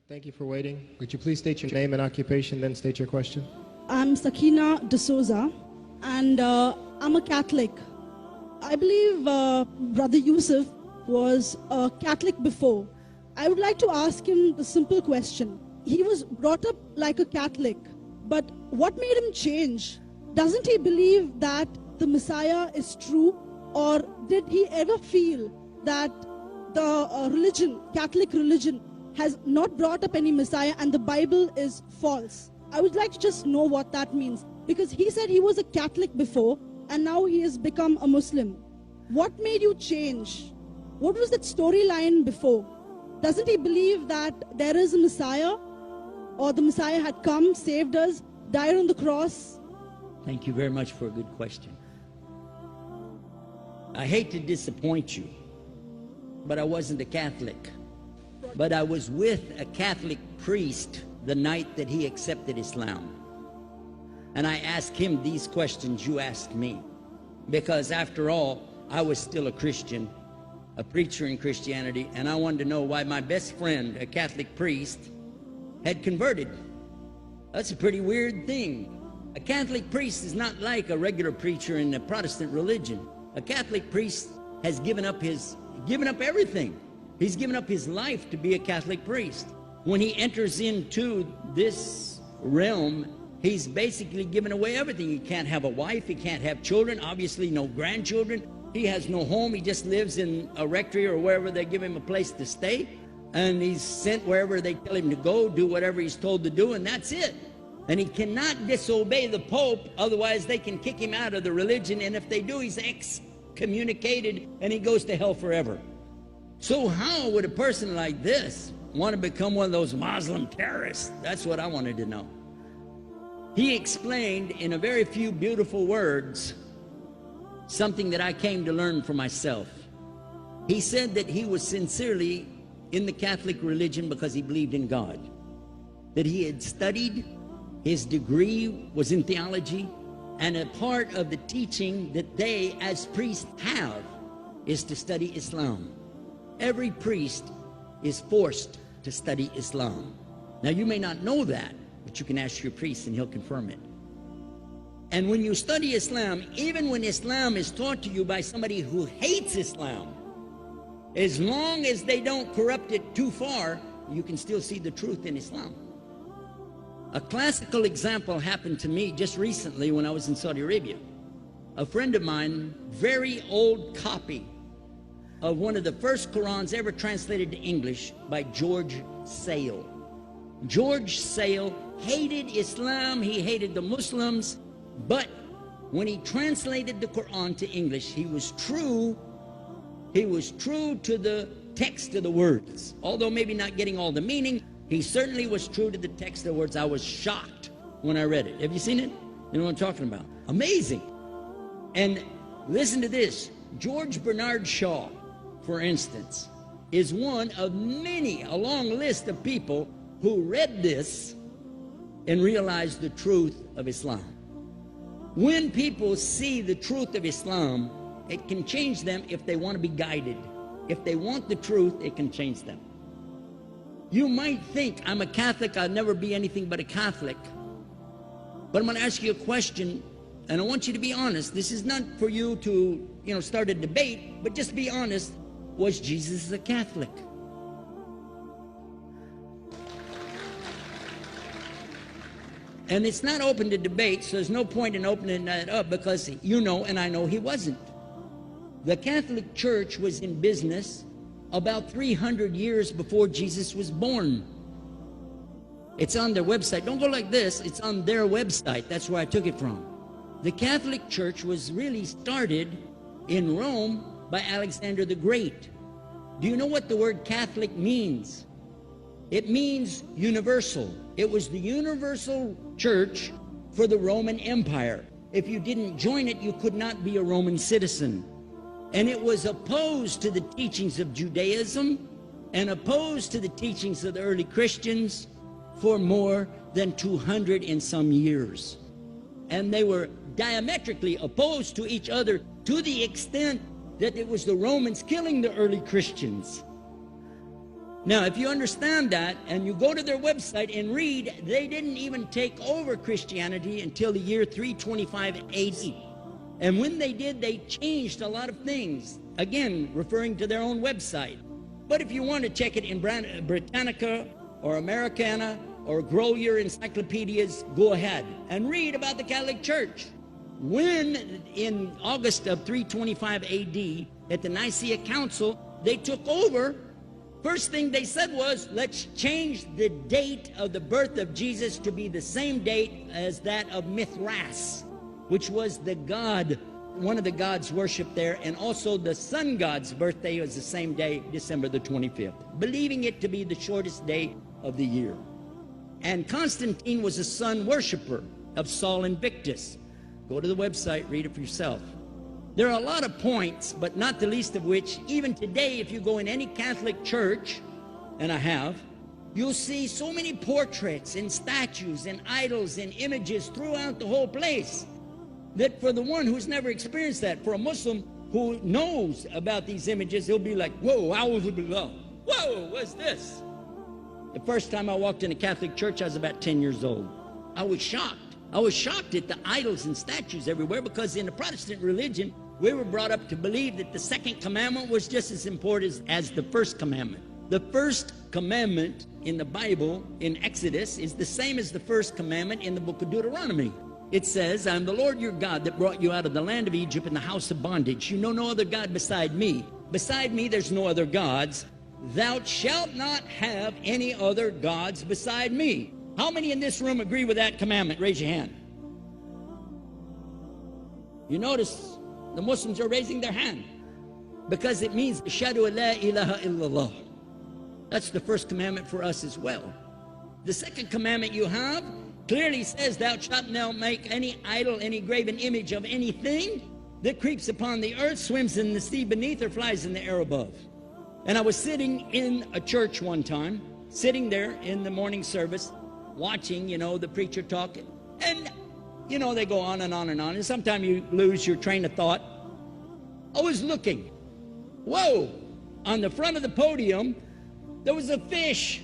Thank you for waiting. Would you please state your name and occupation, then state your question? I'm Sakina D'Souza, and I'm a Catholic. I believe Brother Yusuf was a Catholic before. I would like to ask him the simple question. He was brought up like a Catholic, but what made him change? Doesn't he believe that the Messiah is true, or did he ever feel that the religion, Catholic religion, has not brought up any Messiah and the Bible is false? I would like to just know what that means, because he said he was a Catholic before and now he has become a Muslim. What made you change? What was that storyline before? Doesn't he believe that there is a Messiah, or the Messiah had come, saved us, died on the cross? Thank you very much for a good question. I hate to disappoint you, but I wasn't a Catholic. But I was with a Catholic priest the night that he accepted Islam. And I asked him these questions you asked me. Because after all, I was still a Christian, a preacher in Christianity, and I wanted to know why my best friend, a Catholic priest, had converted. That's a pretty weird thing. A Catholic priest is not like a regular preacher in the Protestant religion. A Catholic priest has given up everything. He's given up his life to be a Catholic priest. When he enters into this realm, he's basically given away everything. He can't have a wife, he can't have children, obviously no grandchildren. He has no home, he just lives in a rectory or wherever they give him a place to stay. And he's sent wherever they tell him to go, do whatever he's told to do, and that's it. And he cannot disobey the Pope, otherwise they can kick him out of the religion, and if they do, he's excommunicated and he goes to hell forever. So how would a person like this want to become one of those Muslim terrorists? That's what I wanted to know. He explained in a very few beautiful words something that I came to learn for myself. He said that he was sincerely in the Catholic religion because he believed in God, that he had studied, his degree was in theology, and a part of the teaching that they as priests have is to study Islam. Every priest is forced to study Islam. Now you may not know that, but you can ask your priest and he'll confirm it. And when you study Islam, even when Islam is taught to you by somebody who hates Islam, as long as they don't corrupt it too far, you can still see the truth in Islam. A classical example happened to me just recently when I was in Saudi Arabia. A friend of mine, very old copy of one of the first Qurans ever translated to English by George Sale. George Sale hated Islam, he hated the Muslims, but when he translated the Quran to English, he was true to the text of the words. Although maybe not getting all the meaning, he certainly was true to the text of the words. I was shocked when I read it. Have you seen it? You know what I'm talking about? Amazing. And listen to this. George Bernard Shaw, for instance, is one of many, a long list of people who read this and realized the truth of Islam. When people see the truth of Islam, it can change them if they want to be guided. If they want the truth, it can change them. You might think, I'm a Catholic, I'll never be anything but a Catholic. But I'm going to ask you a question, and I want you to be honest. This is not for you to, start a debate, but just be honest. Was Jesus a Catholic? And it's not open to debate, so there's no point in opening that up, because you know and I know he wasn't. The Catholic Church was in business about 300 years before Jesus was born. It's on their website. Don't go like this. It's on their website. That's where I took it from. The Catholic Church was really started in Rome by Alexander the Great. Do you know what the word Catholic means? It means universal. It was the universal church for the Roman Empire. If you didn't join it, you could not be a Roman citizen. And it was opposed to the teachings of Judaism and opposed to the teachings of the early Christians for more than 200 and some years. And they were diametrically opposed to each other to the extent that it was the Romans killing the early Christians. Now, if you understand that and you go to their website and read, they didn't even take over Christianity until the year 325 AD. And when they did, they changed a lot of things, again, referring to their own website. But if you want to check it in Britannica or Americana or grow your encyclopedias, go ahead and read about the Catholic Church. When in August of 325 AD at the Nicaea Council, they took over, first thing they said was, let's change the date of the birth of Jesus to be the same date as that of Mithras, which was the god, one of the gods worshipped there, and also the sun god's birthday was the same day, December the 25th, believing it to be the shortest day of the year. And Constantine was a sun worshiper of Saul Invictus. Go to the website, read it for yourself. There are a lot of points, but not the least of which, even today, if you go in any Catholic church, and I have, you'll see so many portraits and statues and idols and images throughout the whole place, that for the one who's never experienced that, for a Muslim who knows about these images, he'll be like, whoa, a'udhu billah. Whoa, what's this? The first time I walked in a Catholic church, I was about 10 years old. I was shocked. I was shocked at the idols and statues everywhere, because in the Protestant religion, we were brought up to believe that the second commandment was just as important as the first commandment. The first commandment in the Bible, in Exodus, is the same as the first commandment in the book of Deuteronomy. It says, I am the Lord your God that brought you out of the land of Egypt in the house of bondage. You know no other God beside me. Beside me there's no other gods. Thou shalt not have any other gods beside me. How many in this room agree with that commandment? Raise your hand. You notice the Muslims are raising their hand, because it means Ashhadu an la ilaha illallah. That's the first commandment for us as well. The second commandment you have clearly says, thou shalt not make any idol, any graven image of anything that creeps upon the earth, swims in the sea beneath, or flies in the air above. And I was sitting in a church one time, sitting there in the morning service, watching, the preacher talk. And, they go on and on and on. And sometimes you lose your train of thought. I was looking. Whoa! On the front of the podium, there was a fish.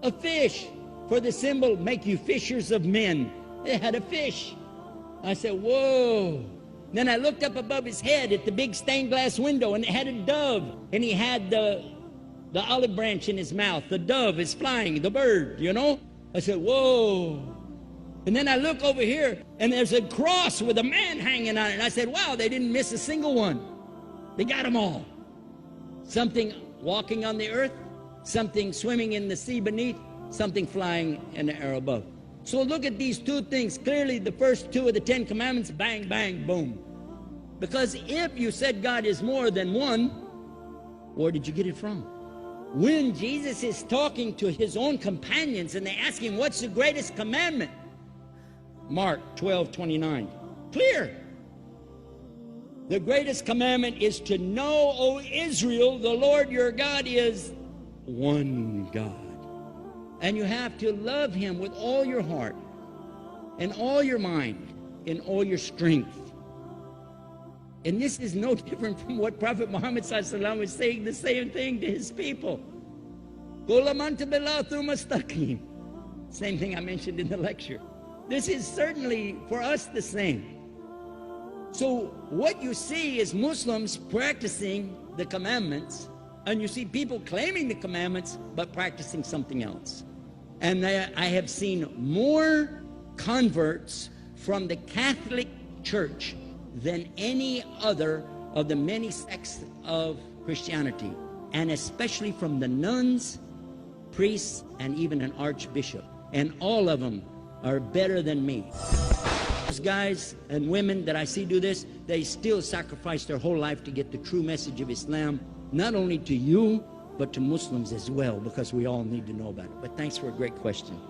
A fish. For the symbol, make you fishers of men. It had a fish. I said, whoa. Then I looked up above his head at the big stained glass window, and it had a dove. And he had the olive branch in his mouth. The dove is flying, the bird, I said, whoa. And then I look over here, and there's a cross with a man hanging on it. And I said, wow, they didn't miss a single one. They got them all. Something walking on the earth, something swimming in the sea beneath, something flying in the air above. So look at these two things. Clearly, the first two of the 10 commandments, bang, bang, boom. Because if you said God is more than one, where did you get it from? When Jesus is talking to his own companions and they ask him, what's the greatest commandment? Mark 12:29. Clear. The greatest commandment is to know, O Israel, the Lord your God is one God. And you have to love him with all your heart and all your mind and all your strength. And this is no different from what Prophet Muhammad ﷺ was saying, the same thing to his people. Same thing I mentioned in the lecture. This is certainly for us the same. So what you see is Muslims practicing the commandments, and you see people claiming the commandments but practicing something else. And I have seen more converts from the Catholic Church than any other of the many sects of Christianity, and especially from the nuns, priests, and even an archbishop. And all of them are better than me. Those guys and women that I see do this, they still sacrifice their whole life to get the true message of Islam, not only to you, but to Muslims as well, because we all need to know about it. But thanks for a great question.